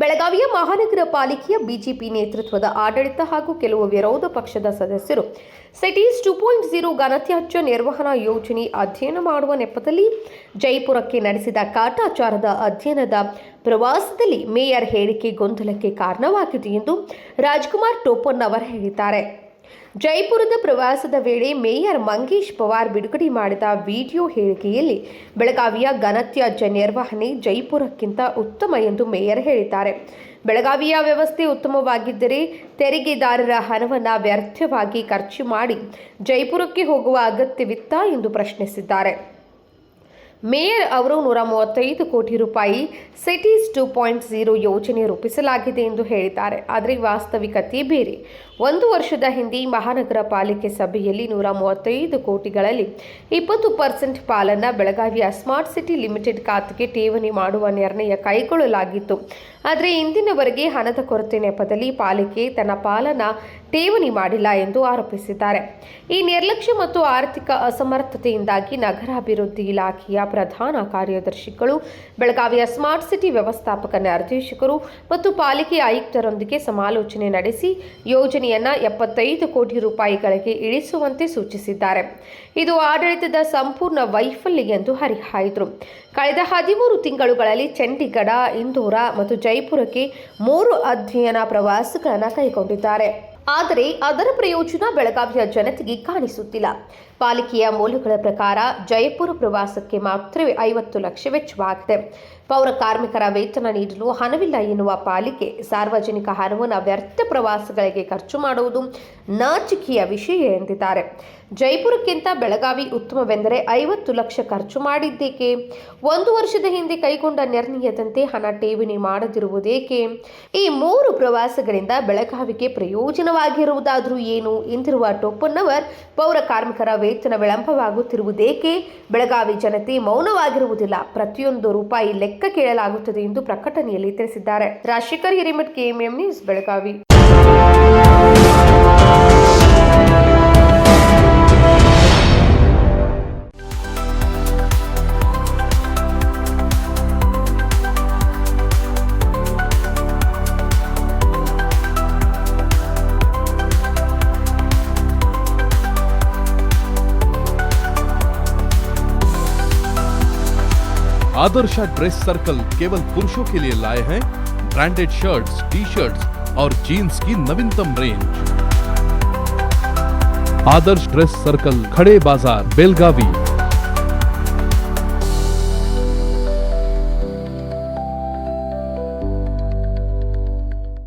ಬೆಳಗಾವಿಯ ಮಹಾನಗರ ಪಾಲಿಕೆಯ ಬಿಜೆಪಿ ನೇತೃತ್ವದ ಆಡಳಿತ ಹಾಗೂ ಕೆಲವು ವಿರೋಧ ಪಕ್ಷದ ಸದಸ್ಯರು ಸಿಟೀಸ್ 2.0 ಘನತ್ಯಾಜ್ಯ ನಿರ್ವಹಣಾ ಯೋಜನೆ ಅಧ್ಯಯನ ಮಾಡುವ ನೆಪದಲ್ಲಿ ಜೈಪುರಕ್ಕೆ ನಡೆಸಿದ ಕಾಟಾಚಾರದ ಅಧ್ಯಯನದ ಪ್ರವಾಸದಲ್ಲಿ ಮೇಯರ್ ಹೇಳಿಕೆ ಗೊಂದಲಕ್ಕೆ ಕಾರಣವಾಗಿದೆ ಎಂದು ರಾಜ್ಕುಮಾರ್ ಟೋಪನ್ನವರ್ ಹೇಳಿದ್ದಾರೆ. ಜೈಪುರದ ಪ್ರವಾಸದ ವೇಳೆ ಮೇಯರ್ ಮಂಗೇಶ್ ಪವಾರ್ ಬಿಡುಗಡೆ ಮಾಡಿದ ವಿಡಿಯೋ ಹೇಳಿಕೆಯಲ್ಲಿ ಬೆಳಗಾವಿಯ ಘನತ್ಯಾಜ್ಯ ನಿರ್ವಹಣೆ ಜೈಪುರಕ್ಕಿಂತ ಉತ್ತಮ ಎಂದು ಮೇಯರ್ ಹೇಳಿದ್ದಾರೆ. ಬೆಳಗಾವಿಯ ವ್ಯವಸ್ಥೆ ಉತ್ತಮವಾಗಿದ್ದರೆ ತೆರಿಗೆದಾರರ ಹಣವನ್ನು ವ್ಯರ್ಥವಾಗಿ ಖರ್ಚು ಮಾಡಿ ಜೈಪುರಕ್ಕೆ ಹೋಗುವ ಅಗತ್ಯವಿತ್ತಾ ಎಂದು ಪ್ರಶ್ನಿಸಿದ್ದಾರೆ. ಮೇಯರ್ ಅವರು 135 ಕೋಟಿ ರೂಪಾಯಿ ಸಿಟೀಸ್ 2.0 ಯೋಜನೆ ರೂಪಿಸಲಾಗಿದೆ ಎಂದು ಹೇಳಿದ್ದಾರೆ. ಆದರೆ ವಾಸ್ತವಿಕತೆ ಬೇರೆ. 1 ವರ್ಷದ ಹಿಂದೆ ಮಹಾನಗರ ಪಾಲಿಕೆ ಸಭೆಯಲ್ಲಿ 135 ಕೋಟಿಗಳಲ್ಲಿ 20% ಪಾಲನ್ನು ಬೆಳಗಾವಿಯ ಸ್ಮಾರ್ಟ್ ಸಿಟಿ ಲಿಮಿಟೆಡ್ ಖಾತೆಗೆ ಠೇವಣಿ ಮಾಡುವ ನಿರ್ಣಯ ಕೈಗೊಳ್ಳಲಾಗಿತ್ತು. ಆದರೆ ಇಂದಿನವರೆಗೆ ಹಣದ ಕೊರತೆ ನೆಪದಲ್ಲಿ ಪಾಲಿಕೆ ತನ್ನ ಪಾಲನ್ನು ಠೇವಣಿ ಮಾಡಿಲ್ಲ ಎಂದು ಆರೋಪಿಸಿದ್ದಾರೆ. ಈ ನಿರ್ಲಕ್ಷ್ಯ ಮತ್ತು ಆರ್ಥಿಕ ಅಸಮರ್ಥತೆಯಿಂದಾಗಿ ನಗರಾಭಿವೃದ್ಧಿ ಇಲಾಖೆಯ ಪ್ರಧಾನ ಕಾರ್ಯದರ್ಶಿಗಳು, ಬೆಳಗಾವಿಯ ಸ್ಮಾರ್ಟ್ ಸಿಟಿ ವ್ಯವಸ್ಥಾಪಕ ನಿರ್ದೇಶಕರು ಮತ್ತು ಪಾಲಿಕೆ ಆಯುಕ್ತರೊಂದಿಗೆ ಸಮಾಲೋಚನೆ ನಡೆಸಿ ಯೋಜನೆಯನ್ನು 75 ಕೋಟಿ ರೂಪಾಯಿಗಳಿಗೆ ಇಳಿಸುವಂತೆ ಸೂಚಿಸಿದ್ದಾರೆ. ಇದು ಆಡಳಿತದ ಸಂಪೂರ್ಣ ವೈಫಲ್ಯ ಎಂದು ಹರಿಹಾಯ್ದರು. ಕಳೆದ 13 ತಿಂಗಳುಗಳಲ್ಲಿ ಚಂಡೀಗಢ, ಇಂದೋರ ಮತ್ತು ಜೈಪುರಕ್ಕೆ 3 ಅಧ್ಯಯನ ಪ್ರವಾಸಗಳನ್ನು ಕೈಗೊಂಡಿದ್ದಾರೆ. ಆದರೆ ಅದರ ಪ್ರಯೋಜನ ಬೆಳಗಾವಿಯ ಜನತೆಗೆ ಕಾಣಿಸುತ್ತಿಲ್ಲ. ಪಾಲಿಕೆಯ ಮೂಲಗಳ ಪ್ರಕಾರ ಜೈಪುರ ಪ್ರವಾಸಕ್ಕೆ ಮಾತ್ರವೇ 50 ಲಕ್ಷ ವೆಚ್ಚವಾಗಿದೆ. ಪೌರ ಕಾರ್ಮಿಕರ ವೇತನ ನೀಡಲು ಹಣವಿಲ್ಲ ಎನ್ನುವ ಪಾಲಿಕೆ ಸಾರ್ವಜನಿಕ ಹಣವನ್ನು ವ್ಯರ್ಥ ಪ್ರವಾಸಗಳಿಗೆ ಖರ್ಚು ಮಾಡುವುದು ನಾಚಿಕೆಯ ವಿಷಯ ಎಂದಿದ್ದಾರೆ. ಜೈಪುರಕ್ಕಿಂತ ಬೆಳಗಾವಿ ಉತ್ತಮವೆಂದರೆ 50 ಲಕ್ಷ ಖರ್ಚು ಮಾಡಿದ್ದೇಕೆ? 1 ವರ್ಷದ ಹಿಂದೆ ಕೈಗೊಂಡ ನಿರ್ಣಯದಂತೆ ಹಣ ಠೇವಣಿ ಮಾಡದಿರುವುದೇಕೆ? ಈ 3 ಪ್ರವಾಸಗಳಿಂದ ಬೆಳಗಾವಿಗೆ ಪ್ರಯೋಜನವಾಗಿರುವುದಾದರೂ ಏನು ಎಂದಿರುವ ಟೋಪನ್ನವರ್, ಪೌರ ಕಾರ್ಮಿಕರ ವೇತನ ವಿಳಂಬವಾಗುತ್ತಿರುವುದೇಕೆ? ಬೆಳಗಾವಿ ಜನತೆ ಮೌನವಾಗಿರುವುದಿಲ್ಲ. ಪ್ರತಿಯೊಂದು ರೂಪಾಯಿ ಲೆಕ್ಕ ಕೇಳಲಾಗುತ್ತದೆ ಎಂದು ಪ್ರಕಟಣೆಯಲ್ಲಿ ತಿಳಿಸಿದ್ದಾರೆ. Rajashekhar Hiremath, KMM news, Belagavi. Adarsh dress circle केवल पुरुषों के लिए लाए हैं ब्रांडेड शर्ट्स, टी-शर्ट्स और जीन्स की नवीनतम रेंज। आदर्श ड्रेस सर्कल, खड़े बाजार, बेलगावी।